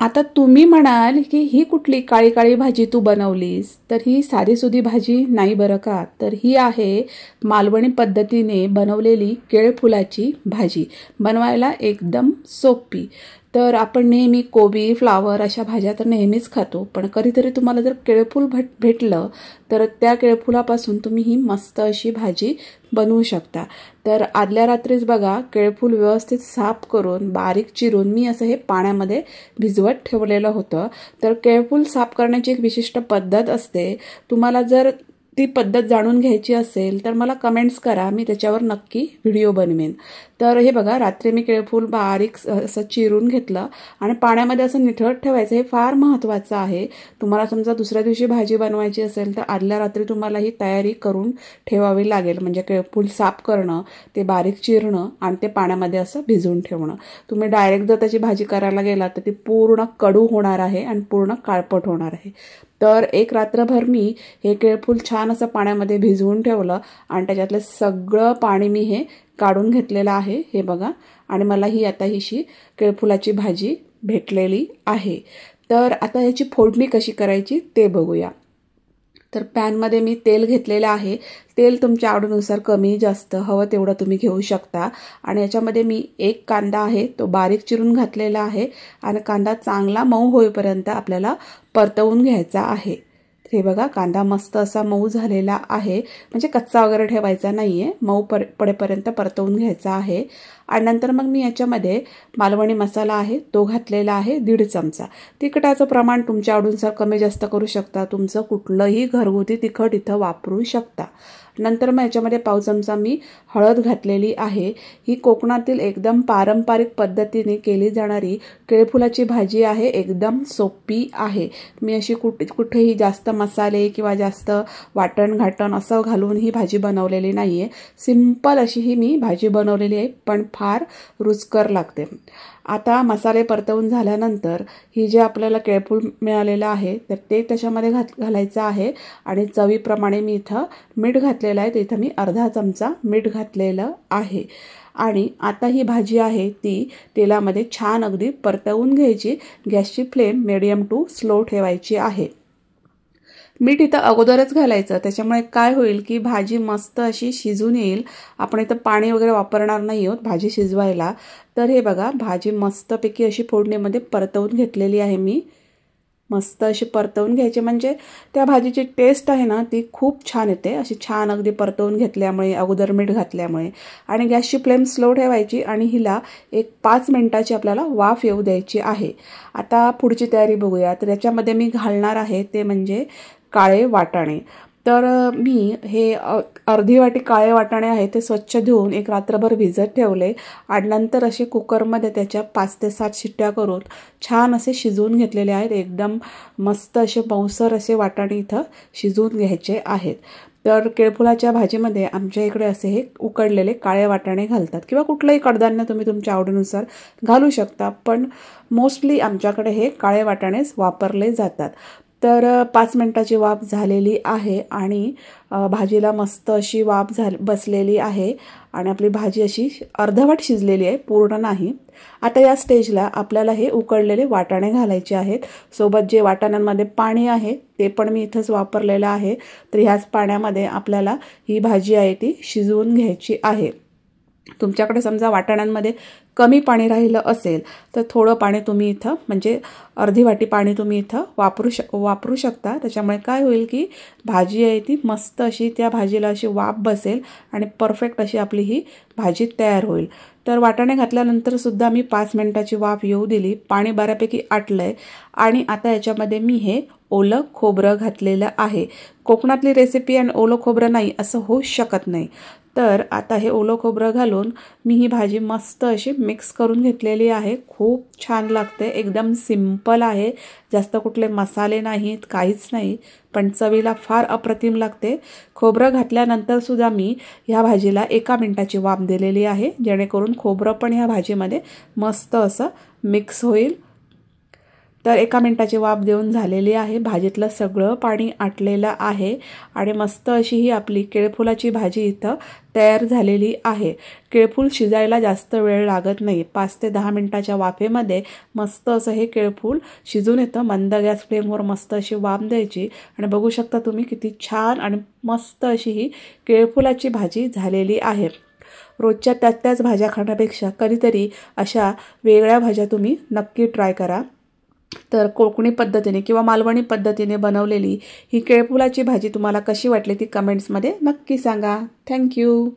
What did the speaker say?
आता तुम्ही म्हणाल की ही कुठली काळी काळी भाजी तू बनवलीस, तर ही साधीसुधी भाजी नाही बरं का. तर ही आहे मालवणी पद्धतीने बनवलेली केळफुलाची भाजी. बनवायला एकदम सोपी. तर आपण नेहमी कोबी, फ्लावर अशा भाज्या तर नेहमीच खातो, पण कधीतरी तुम्हाला जर केळफूल भेटलं तर त्या केळफुलापासून तुम्ही ही मस्त अशी भाजी बनवू शकता. तर आदल्या रात्रीच बघा केळफूल व्यवस्थित साफ करून बारीक चिरून मी असं हे पाण्यामध्ये भिजवत ठेवलेलं होतं. तर केळफूल साफ करण्याची एक विशिष्ट पद्धत असते. तुम्हाला जर ती पद्धत जाणून घ्यायची असेल तर मला कमेंट्स करा, मी त्याच्यावर नक्की व्हिडिओ बनवेन. तर हे बघा रात्री मी केळफूल बारीक असं चिरून घेतलं आणि पाण्यामध्ये असं निथळत ठेवायचं, हे फार महत्त्वाचं आहे. तुम्हाला समजा दुसऱ्या दिवशी भाजी बनवायची असेल तर आदल्या रात्री तुम्हाला ही तयारी करून ठेवावी लागेल. म्हणजे केळफूल साफ करणं, ते बारीक चिरणं आणि ते पाण्यामध्ये असं भिजवून ठेवणं. तुम्ही डायरेक्ट जर त्याची भाजी करायला गेला तर ती पूर्ण कडू होणार आहे आणि पूर्ण काळपट होणार आहे. तर एक रात्रभर मी हे केळफूल छान असं पाण्यामध्ये भिजवून ठेवलं आणि त्याच्यातलं सगळं पाणी मी हे काढून घेतलेलं आहे. हे बघा, आणि मला ही आता हिशी केळफुलाची भाजी भेटलेली आहे. तर आता याची फोडणी कशी करायची ते बघूया. तर पॅनमध्ये मी तेल घेतलेलं आहे. तेल तुमच्या आवडीनुसार कमी जास्त हवं तेवढं तुम्ही घेऊ शकता. आणि याच्यामध्ये मी एक कांदा आहे तो बारीक चिरून घातलेला आहे आणि कांदा चांगला मऊ होईपर्यंत आपल्याला परतवून घ्यायचा आहे. हे बघा कांदा मस्त असा मऊ झालेला आहे, म्हणजे कच्चा वगैरे ठेवायचा नाहीये, मऊ पडेपर्यंत परतवून घ्यायचा आहे. आणि नंतर मग मी याच्यामध्ये मालवणी मसाला आहे तो घातलेला आहे 1.5 चमचा. तिखटाचं प्रमाण तुमच्या आवडीनुसार कमी जास्त करू शकता. तुमचं कुठलंही घरगुती तिखट इथं वापरू शकता. नंतर मग याच्यामध्ये पाव चमचा मी हळद घातलेली आहे. ही कोकणातील एकदम पारंपरिक पद्धतीने केली जाणारी केळफुलाची भाजी आहे. एकदम सोपी आहे. मी अशी कुठेही जास्त मसाले किंवा जास्त वाटण घाटण असं घालून ही भाजी बनवलेली नाहीये. सिंपल अशी ही मी भाजी बनवलेली आहे, पण फार रुचकर लागते. आता मसाले परतवून झाल्यानंतर ही जे आपल्याला केळफूल मिळालेलं आहे तर ते त्याच्यामध्ये घालायचं आहे. आणि चवीप्रमाणे मी इथं मीठ घातलेलं आहे, तर इथं मी अर्धा चमचा मीठ घातलेलं आहे. आणि आता ही भाजी आहे ती तेलामध्ये छान अगदी परतवून घ्यायची. गॅसची फ्लेम मीडियम टू स्लो ठेवायची आहे. मीठ इथं अगोदरच घालायचं, त्याच्यामुळे काय होईल की भाजी मस्त अशी शिजून येईल. आपण इथं पाणी वगैरे वापरणार नाही आहोत भाजी शिजवायला. तर हे बघा भाजी मस्तपैकी अशी फोडणीमध्ये परतवून घेतलेली आहे मी. मस्त अशी परतवून घ्यायची, म्हणजे त्या भाजीची टेस्ट आहे ना ती खूप छान येते, अशी छान अगदी परतवून घेतल्यामुळे, अगोदर मीठ घातल्यामुळे. आणि गॅसची फ्लेम स्लो ठेवायची आणि हिला एक 5 मिनिटाची आपल्याला वाफ येऊ द्यायची आहे. आता पुढची तयारी बघूया. तर याच्यामध्ये मी घालणार आहे ते म्हणजे काळे वाटाणे. तर मी हे अर्धी वाटी काळे वाटाणे आहे ते स्वच्छ धुवून एक रात्रभर भिजत ठेवले आणि नंतर असे कुकरमध्ये त्याच्या 5 ते 7 शिट्ट्या करून छान असे शिजवून घेतलेले आहेत. एकदम मस्त असे मऊसर असे वाटाणे इथं शिजवून घ्यायचे आहेत. तर केळफुलाच्या भाजीमध्ये आमच्या इकडे असे हे उकडलेले काळे वाटाणे घालतात, किंवा कुठलंही कडधान्य तुम्ही तुमच्या आवडीनुसार घालू शकता, पण मोस्टली आमच्याकडे हे काळे वाटाणेच वापरले जातात. तर 5 मिनिटाची वाफ झालेली आहे आणि भाजीला मस्त अशी वाफ बसलेली आहे आणि आपली भाजी अशी अर्धवट शिजलेली आहे, पूर्ण नाही. आता या स्टेजला आपल्याला हे उकडलेले वाटाणे घालायचे आहेत. सोबत जे वाटाण्यांमध्ये पाणी आहे ते पण मी इथंच वापरलेलं आहे. तर ह्याच पाण्यामध्ये आपल्याला ही भाजी आहे ती शिजवून घ्यायची आहे. तुमच्याकडे समजा वाटाण्यांमध्ये कमी पाणी राहिलं असेल तर थोडं पाणी तुम्ही इथं, म्हणजे अर्धी वाटी पाणी तुम्ही इथं वापरू शकता. त्याच्यामुळे काय होईल की भाजी आहे ती मस्त अशी त्या भाजीला अशी वाफ बसेल आणि परफेक्ट अशी आपली ही भाजी तयार होईल. तर वाटाणे घातल्यानंतर सुद्धा मी 5 मिनिटाची वाफ येऊ दिली. पाणी बऱ्यापैकी आटलंय आणि आता याच्यामध्ये मी हे ओलं खोबरं घातलेलं आहे. कोकणातली रेसिपी आणि ओलं खोबरं नाही असं होऊ शकत नाही. तर आता हे ओलं खोबरं घालून मी ही भाजी मस्त अशी मिक्स करून घेतलेली आहे. खूप छान लागते, एकदम सिंपल आहे, जास्त कुठले मसाले नाहीत, काहीच नाही, पण चवीला फार अप्रतिम लागते. खोबरं घातल्यानंतर सुद्धा मी ह्या भाजीला 1 मिनिटाची वाफ दिलेली आहे, जेणेकरून खोबरं पण ह्या भाजीमध्ये मस्त असं मिक्स होईल. तर 1 मिनिटाची वाफ देऊन झालेली आहे. भाजीतलं सगळं पाणी आटलेलं आहे आणि मस्त अशी ही आपली केळफुलाची भाजी इथं तयार झालेली आहे. केळफूल शिजायला जास्त वेळ लागत नाही. 5 ते 10 मिनिटाच्या वाफेमध्ये मस्त असं हे केळफूल शिजून येतं. मंद गॅस फ्लेमवर मस्त अशी वाफ द्यायची आणि बघू शकता तुम्ही किती छान आणि मस्त अशी ही केळफुलाची भाजी झालेली आहे. रोजच्या त्याच भाज्या खाण्यापेक्षा कधीतरी अशा वेगळ्या भाज्या तुम्ही नक्की ट्राय करा. तर कोकणी पद्धतीने किंवा मालवणी पद्धतीने बनवलेली ही केळफुलाची भाजी तुम्हाला कशी वाटली ती कमेंट्समध्ये नक्की सांगा. थँक्यू.